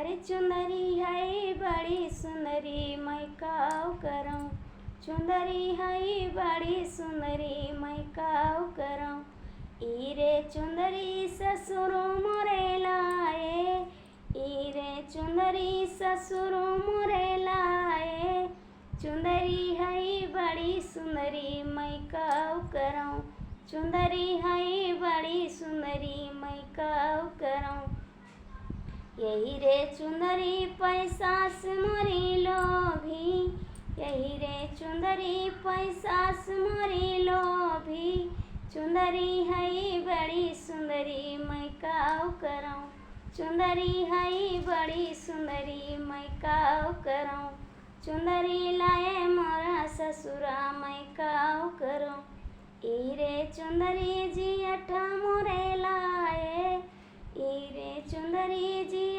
अरे चुंदरी है बड़ी सुंदरी मैं काव करऊँ, चुंदरी है बड़ी सुंदरी मैं काव करऊँ। ईरे चुंदरी ससुर मोरे लाए, ईरे चुंदरी ससुर मोरे लाए। चुंदरी है बड़ी सुंदरी मैं काव करऊँ, चुंदरी है बड़ी सुंदरी मैं काव करऊँ। यही रे चुंदरी पैसास मोरी लोभी, यही रे चुंदरी पैसास मोरी लोभी। चुंदरी है बड़ी सुंदरी मैं काव करऊँ, चुंदरी है बड़ी सुंदरी मैं काव करऊँ। चुंदरी लाए मोरा ससुरा मैं काव करऊँ। ईरे चुंदरी जी अठा मोरे लाए, ईरे चुंदरी जी